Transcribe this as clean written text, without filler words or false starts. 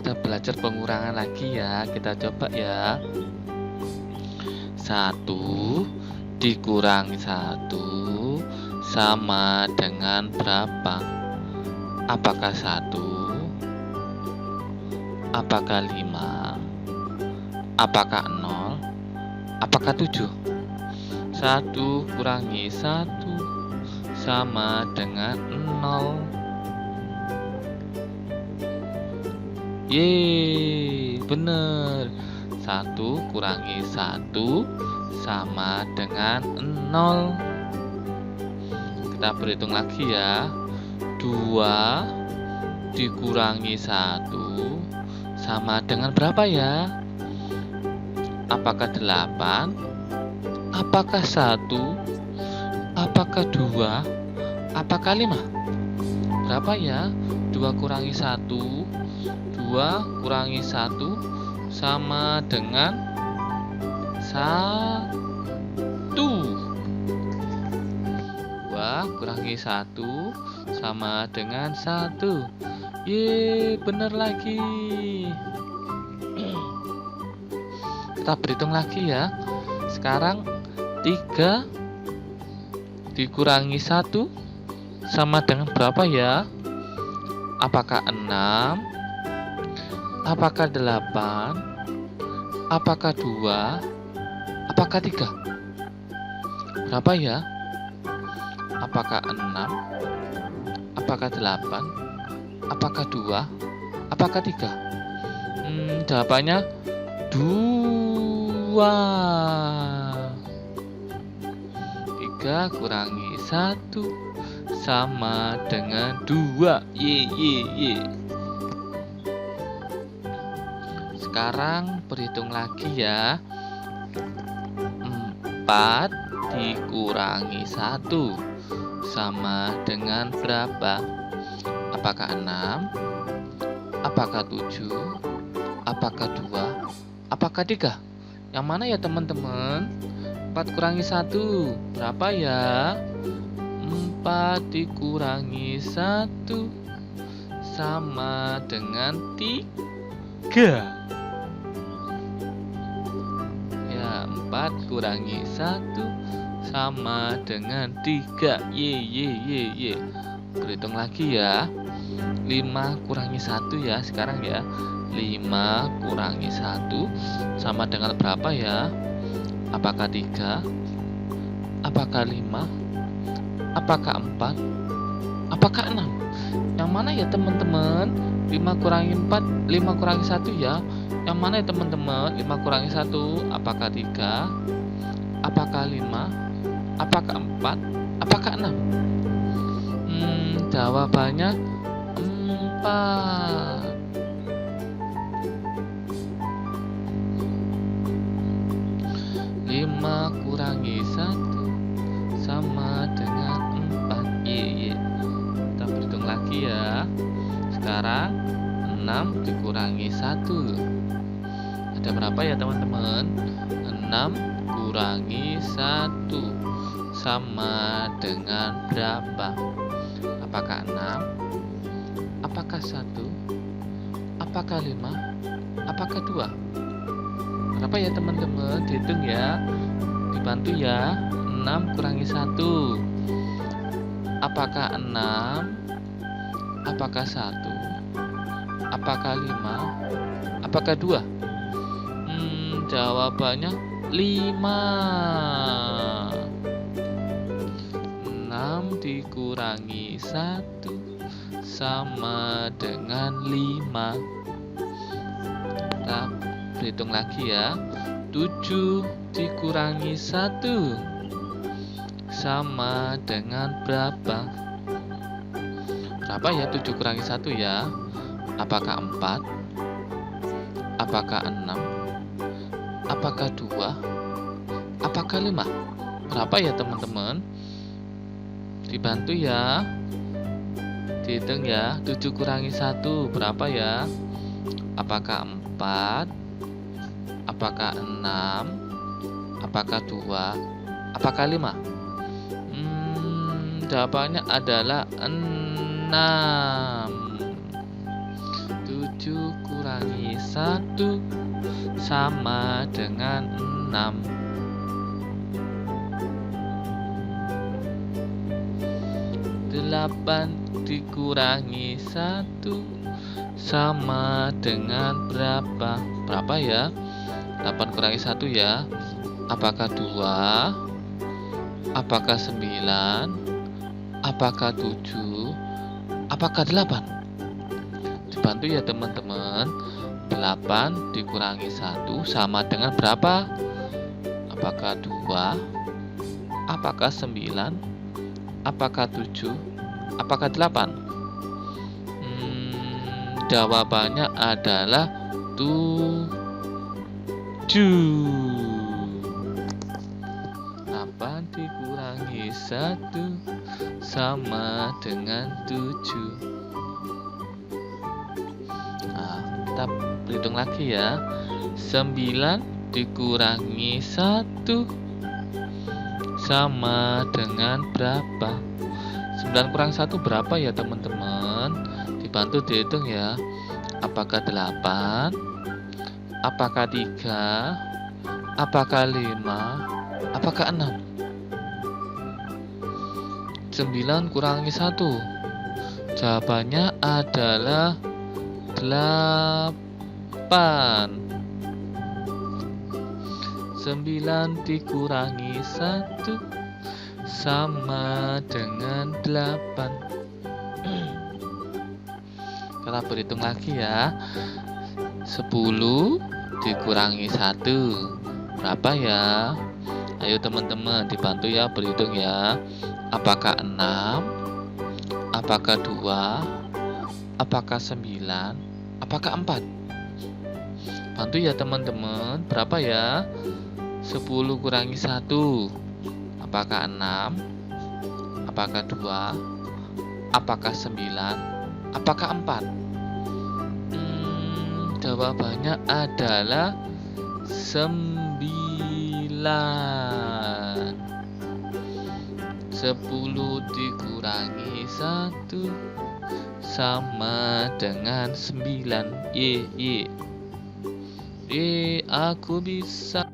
kita belajar pengurangan lagi ya. Kita coba ya. 1 dikurangi 1 sama dengan berapa? Apakah 1? Apakah 5? Apakah 0? Apakah 7? 1 kurangi 1 sama dengan 0. Yeay, bener. 1 kurangi 1 sama dengan 0. Kita berhitung lagi ya. 2 dikurangi 1 sama dengan berapa ya? Apakah 8? Apakah 1? Apakah 2? Apakah 5? Berapa ya? 2 kurangi 1 2 kurangi 1 sama dengan 1. 2 kurangi 1 sama dengan 1. Yeay, bener lagi. Kita berhitung lagi ya. Sekarang 3 dikurangi 1 sama dengan berapa ya? Apakah 6? Apakah 8? Apakah 2? Apakah 3? Berapa ya? Apakah 6? Apakah 8? Apakah 2? Apakah 3? Jawabannya 2. 3 kurangi 1 sama dengan 2. Ye. Sekarang berhitung lagi ya. 4 dikurangi 1 sama dengan berapa? Apakah 6? Apakah 7? Apakah 2? Apakah 3? Yang mana ya teman-teman? 4 kurangi 1 berapa ya? 4 dikurangi 1 sama dengan 3. 4 kurangi 1 sama dengan 3. Ye. Berhitung lagi ya. 5 kurangi 1 ya sekarang ya. 5 kurangi 1 sama dengan berapa ya? Apakah 3? Apakah 5? Apakah 4? Apakah 6? Yang mana ya teman-teman? 5 kurangi 4, 5 kurangi 1 ya. Yang mana ya teman-teman? 5 kurangi 1, apakah 3? Apakah 5? Apakah 4? Apakah 6? Jawabannya 4. 5 kurangi 1 sama dengan 4. Ye. Kita berhitung lagi ya. Sekarang 6 dikurangi 1. Ada berapa ya teman-teman? 6 kurangi 1 sama dengan berapa? Apakah 6? Apakah 1? Apakah 5? Apakah 2? Berapa ya teman-teman? Dihitung ya. Dibantu ya. 6 kurangi 1. Apakah 6? Apakah 1? Apakah 5? Apakah 2? Jawabannya 5. 6 dikurangi 1 sama dengan 5. Kita berhitung lagi ya. 7 dikurangi 1 sama dengan berapa? Berapa ya 7 kurangi 1 ya? Apakah 4? Apakah 6? Apakah 2? Apakah 5? Berapa ya teman-teman? Dibantu ya. Dihitung ya. 7 kurangi 1 berapa ya? Apakah 4? Apakah 6? Apakah 2? Apakah 5? Jawabannya adalah 6. 7 7 kurangi 1 sama dengan 6. 8 dikurangi 1 sama dengan berapa? Berapa ya? 8 kurangi 1 ya. Apakah 2? Apakah 9? Apakah 7? Apakah 8? Dibantu ya teman-teman. 8 dikurangi 1 sama dengan berapa? Apakah 2? Apakah 9? Apakah 7? Apakah 8? Jawabannya adalah 7. 8 dikurangi 1 sama dengan 7. Nah, kita berhitung lagi ya. 9 dikurangi 1 sama dengan berapa? 9 kurang 1 berapa ya teman-teman? Dibantu dihitung ya. Apakah 8? Apakah 3? Apakah 5? Apakah 6? 9 kurangi 1. Jawabannya adalah 8. 9 dikurangi 1 sama dengan 8. Kita berhitung lagi ya. 10 dikurangi 1 berapa ya? Ayo teman-teman dibantu ya, berhitung ya. Apakah 6? Apakah 2? Apakah 9? Apakah 4? Bantu ya teman-teman. Berapa ya? 10 kurangi 1. Apakah 6? Apakah 2? Apakah 9? Apakah 4? Jawabannya adalah 9. 10 dikurangi 1 sama dengan 9. Ye, aku bisa.